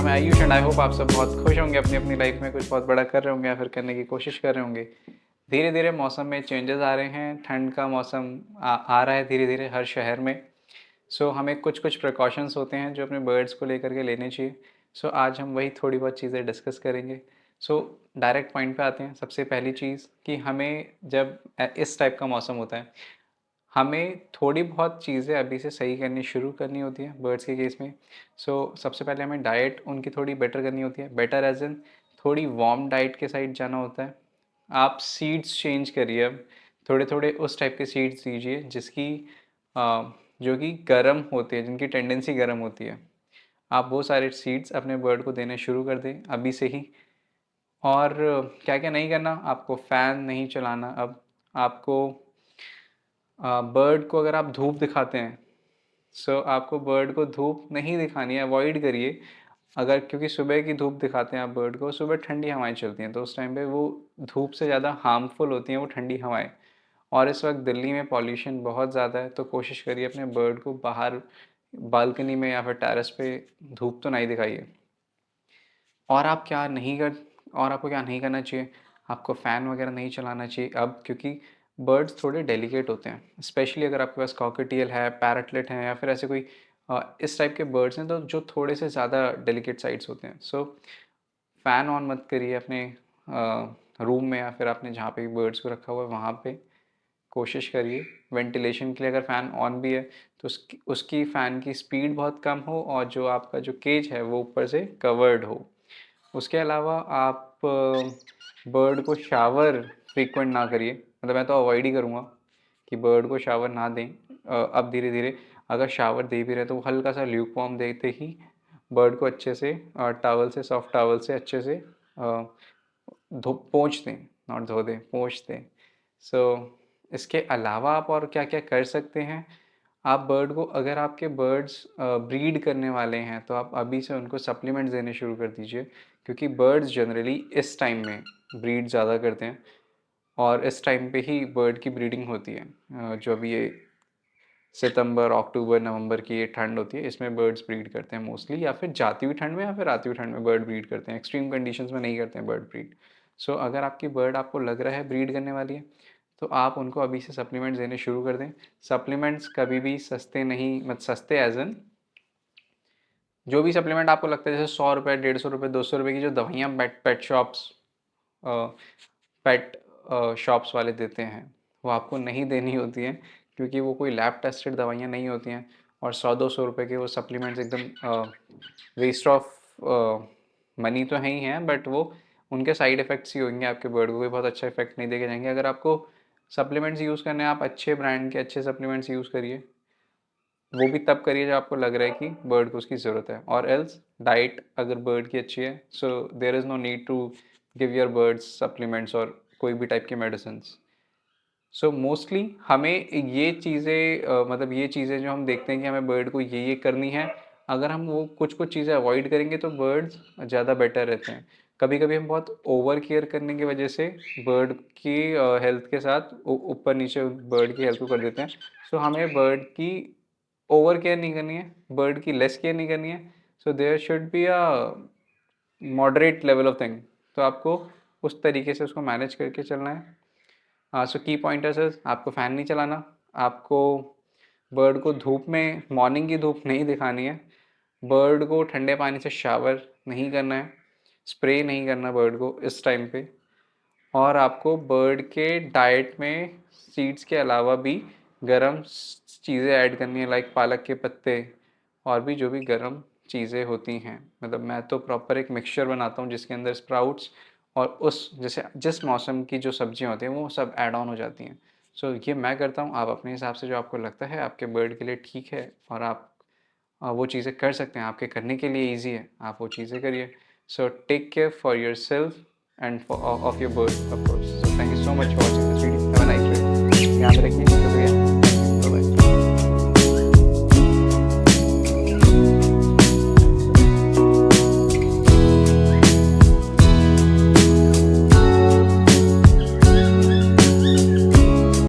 मैं Ayush and I hope आप सब बहुत खुश होंगे, अपनी अपनी लाइफ में कुछ बहुत बड़ा कर रहे होंगे या फिर करने की कोशिश कर रहे होंगे। धीरे धीरे मौसम में चेंजेस आ रहे हैं, ठंड का मौसम आ रहा है धीरे धीरे हर शहर में। सो हमें कुछ कुछ प्रिकॉशंस होते हैं जो अपने बर्ड्स को लेकर के लेने चाहिए। सो आज हम वही थोड़ी बहुत चीज़ें डिस्कस करेंगे। सो डायरेक्ट पॉइंट पे आते हैं। सबसे पहली चीज़ कि हमें जब इस टाइप का मौसम होता है, हमें थोड़ी बहुत चीज़ें अभी से सही करनी शुरू करनी होती है बर्ड्स के केस में। सबसे पहले हमें डाइट उनकी थोड़ी बेटर करनी होती है। बेटर एज इन थोड़ी वार्म डाइट के साइड जाना होता है। आप सीड्स चेंज करिए, अब थोड़े थोड़े उस टाइप के सीड्स दीजिए जिसकी जो कि गर्म होते हैं, जिनकी टेंडेंसी गर्म होती है। आप वो सारे सीड्स अपने बर्ड को देने शुरू कर दें अभी से ही। और क्या क्या नहीं करना, आपको फ़ैन नहीं चलाना। अब आपको बर्ड को अगर आप धूप दिखाते हैं, आपको बर्ड को धूप नहीं दिखानी है, अवॉइड करिए। अगर क्योंकि सुबह की धूप दिखाते हैं आप बर्ड को, सुबह ठंडी हवाएं चलती हैं, तो उस टाइम पे वो धूप से ज़्यादा हार्मफुल होती हैं वो ठंडी हवाएं। और इस वक्त दिल्ली में पॉल्यूशन बहुत ज़्यादा है, तो कोशिश करिए अपने बर्ड को बाहर बालकनी में या फिर टेरेस पे धूप तो नहीं दिखाइए। और आप क्या नहीं कर और आपको क्या नहीं करना चाहिए, आपको फ़ैन वगैरह नहीं चलाना चाहिए अब, क्योंकि बर्ड्स थोड़े डेलिकेट होते हैं। स्पेशली अगर आपके पास कॉकटेल है, पैरटलेट हैं या फिर ऐसे कोई इस टाइप के बर्ड्स हैं तो जो थोड़े से ज़्यादा डेलिकेट साइड्स होते हैं। फ़ैन ऑन मत करिए अपने रूम में या फिर आपने जहाँ पे भी बर्ड्स को रखा हुआ है वहाँ पे। कोशिश करिए वेंटिलेशन के लिए अगर फ़ैन ऑन भी है तो उसकी उसकी फ़ैन की स्पीड बहुत कम हो और जो आपका जो केज है वो ऊपर से कवर्ड हो। उसके अलावा आप बर्ड को शावर फ्रीक्वेंट ना करिए, मतलब मैं तो अवॉइड ही करूँगा कि बर्ड को शावर ना दें। अब धीरे धीरे अगर शावर दे भी रहे तो वो हल्का सा ल्यूक वार्म देते ही बर्ड को अच्छे से टॉवल से, सॉफ्ट टॉवल से अच्छे से धो पोंछ दें, नॉट धो दें, पोंछ दें। सो इसके अलावा आप और क्या क्या कर सकते हैं, आप बर्ड को, अगर आपके बर्ड्स ब्रीड करने वाले हैं तो आप अभी से उनको सप्लीमेंट्स देने शुरू कर दीजिए, क्योंकि बर्ड्स जनरली इस टाइम में ब्रीड ज़्यादा करते हैं और इस टाइम पे ही बर्ड की ब्रीडिंग होती है। जो अभी ये सितंबर, अक्टूबर, नवंबर की ये ठंड होती है, इसमें बर्ड्स ब्रीड करते हैं मोस्टली, या फिर जाती हुई ठंड में या फिर आती हुई ठंड में बर्ड ब्रीड करते हैं। एक्सट्रीम कंडीशंस में नहीं करते हैं बर्ड ब्रीड। अगर आपकी बर्ड आपको लग रहा है ब्रीड करने वाली है तो आप उनको अभी से सप्लीमेंट्स देने शुरू कर दें। सप्लीमेंट्स कभी भी सस्ते नहीं, मत सस्ते एज इन जो भी सप्लीमेंट आपको लगता है जैसे 100 रुपये, 150 रुपये, 200 रुपये की जो दवाइयाँ पेट शॉप्स पेट शॉप्स वाले देते हैं, वो आपको नहीं देनी होती हैं, क्योंकि वो कोई लैब टेस्टेड दवाइयाँ नहीं होती हैं। और 100-200 रुपये के वो सप्लीमेंट्स एकदम वेस्ट ऑफ मनी तो है ही हैं, बट वो उनके साइड इफ़ेक्ट्स ही होंगे, आपके बर्ड को कोई बहुत अच्छा इफेक्ट नहीं देके जाएंगे। अगर आपको सप्लीमेंट्स यूज़ करने हैं, आप अच्छे ब्रांड के अच्छे सप्लीमेंट्स यूज़ करिए। वो भी तब करिए जब आपको लग रहा है कि बर्ड को उसकी ज़रूरत है। और एल्स डाइट अगर बर्ड की अच्छी है, so there is no need to give your birds supplements और कोई भी टाइप के मेडिसिन्स। मोस्टली हमें ये चीज़ें मतलब ये चीज़ें जो हम देखते हैं कि हमें बर्ड को ये करनी है, अगर हम वो कुछ कुछ चीज़ें अवॉइड करेंगे तो बर्ड्स ज़्यादा बेटर रहते हैं। कभी कभी हम बहुत ओवर केयर करने की वजह से बर्ड की हेल्थ के साथ ऊपर नीचे बर्ड की हेल्थ को कर देते हैं। हमें बर्ड की ओवर केयर नहीं करनी है, बर्ड की लेस केयर नहीं करनी है। There should be a moderate level of thing. तो आपको उस तरीके से उसको मैनेज करके चलना है। की पॉइंटर्स है, आपको फ़ैन नहीं चलाना, आपको बर्ड को धूप में, मॉर्निंग की धूप नहीं दिखानी है, बर्ड को ठंडे पानी से शावर नहीं करना है, स्प्रे नहीं करना बर्ड को इस टाइम पे। और आपको बर्ड के डाइट में सीड्स के अलावा भी गरम चीज़ें ऐड करनी है, लाइक पालक के पत्ते और भी जो भी गरम चीज़ें होती हैं। मतलब मैं तो प्रॉपर एक मिक्सचर बनाता हूँ जिसके अंदर स्प्राउट्स और उस जैसे जिस मौसम की जो सब्जियाँ होती हैं वो सब ऐड ऑन हो जाती हैं। ये मैं करता हूँ, आप अपने हिसाब से जो आपको लगता है आपके बर्ड के लिए ठीक है और आप वो चीज़ें कर सकते हैं, आपके करने के लिए ईजी है, आप वो चीज़ें करिए। Take care for yourself and of your bird of course. Thank you so much for watching this video. Have a nice day. ध्यान रखिए।